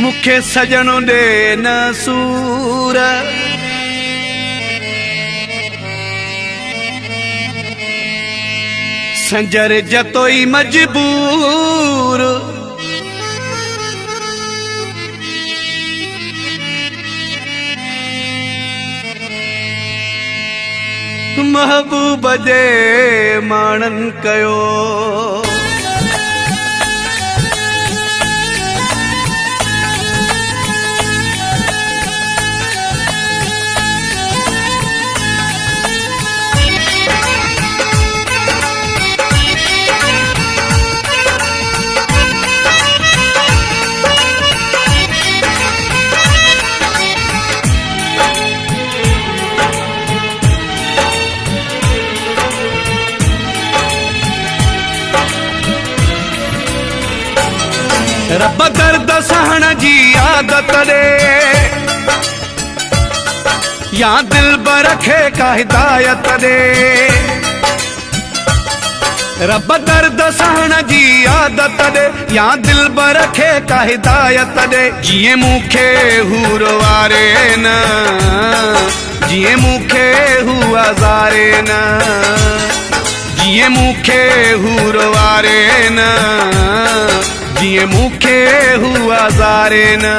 मुखे सजणो दे न सूर संजर जतोई मजबूर महबूब जे माणन कयो रब दर्द सहण जी आदत दे या दिल बरखे का हिदायत दे रब दर्द सहण जी आदत दे या दिल बरखे का हिदायत दे जिए मुखे हूर वारे न जिए मुखे हु आजारे न जिए मुखे हूर वारे न जिए मुखे हुआ ज़ारे न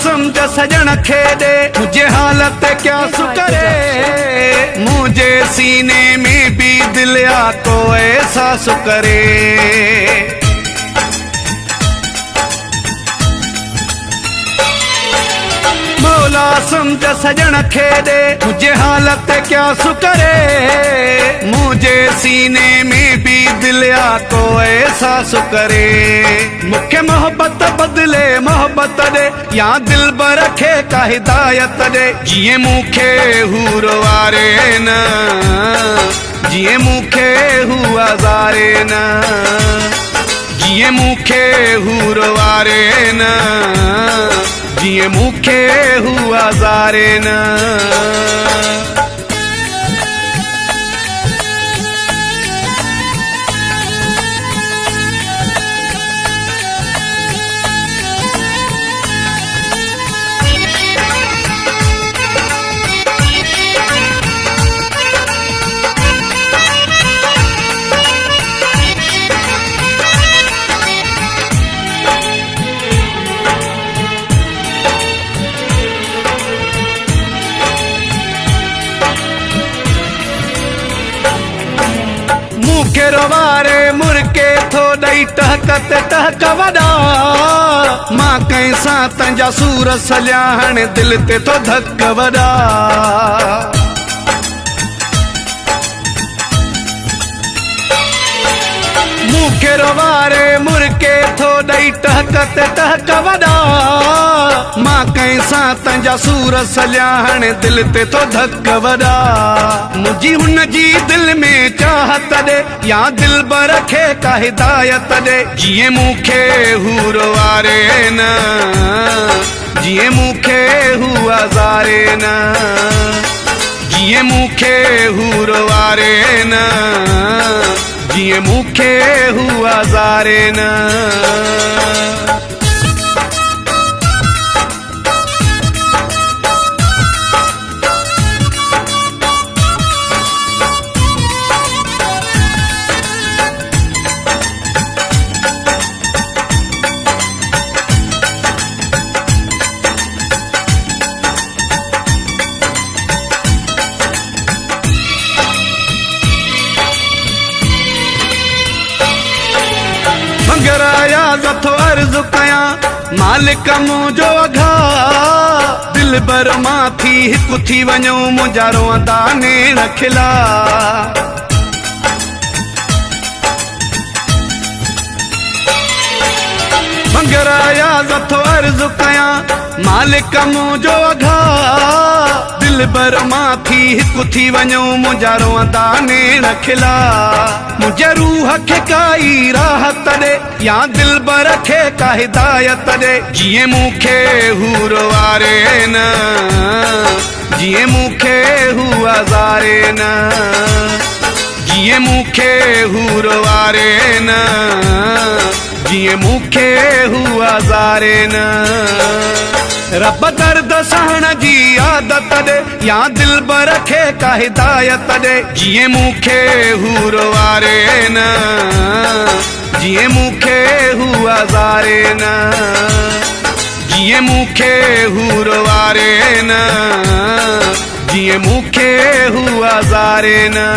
समझ सजन खे दे मुझे हालत क्या सुकरे मुझे सीने में भी दिल को एहसास करे मौला समझ सजन खे दे मुझे हालत क्या सुकरे मुझे सीने में भी दिल को एहसास करे मुख्य मोहब्बत बदले मोहब्बत दे या दिल बरखे का हिदायत दे जिए मुखे हूर वारे न जिए मुखे हुआ ज़ारे न जिए मुखे हूर वारे न जिए मुखे हुआ ज़ारे न वारे मुर्के थो दई टहकत टहक वड़ा मां कैसा तंजा सूर सलिया हणे दिल ते तो धक वड़ा मुखे वारे मुर्के थो दई टहकत टहक वड़ा मां कैसा तंजा सूर सलिया हणे दिल ते तो धक वड़ा मुझी हुन जी दिल में चाहत दे या दिल बरखे का हिदायत दे जिए मुखे हूर वारे न जिए मुखे हुआ ज़ारे न जिए मुखे हूर वारे न जिए मुखे हुआ ज़ारे न मंगराया जथो अर्ज कया मालिक मुझो अघा दिल बर मां थी हिकु थी वञो मुंहिंजा रोअंदा नेण खिला मंगराया जथो अर्ज कया मालिक मुंहिंजो अघा दिल बर मां थी हिकु थी वञो मुंहिंजा रोअंदा नेण खिला मुंहिंजे रूह खे काई राहत ॾे या दिल बर खे का हिदायत ॾे जीअं मूंखे हूर वारे न जीअं मूंखे हू हज़ारे न जीअं मूंखे हूर वारे न जीअं मूंखे हू हज़ारे न रब दर्द सहण जी आदत ॾे या दिल बर खे का हिदायत ॾे जीअं मूंखे हूर वारे न जीअं मूंखे हू हज़ारे न जीअं मूंखे हूर वारे न जीअं मूंखे हू हज़ारे न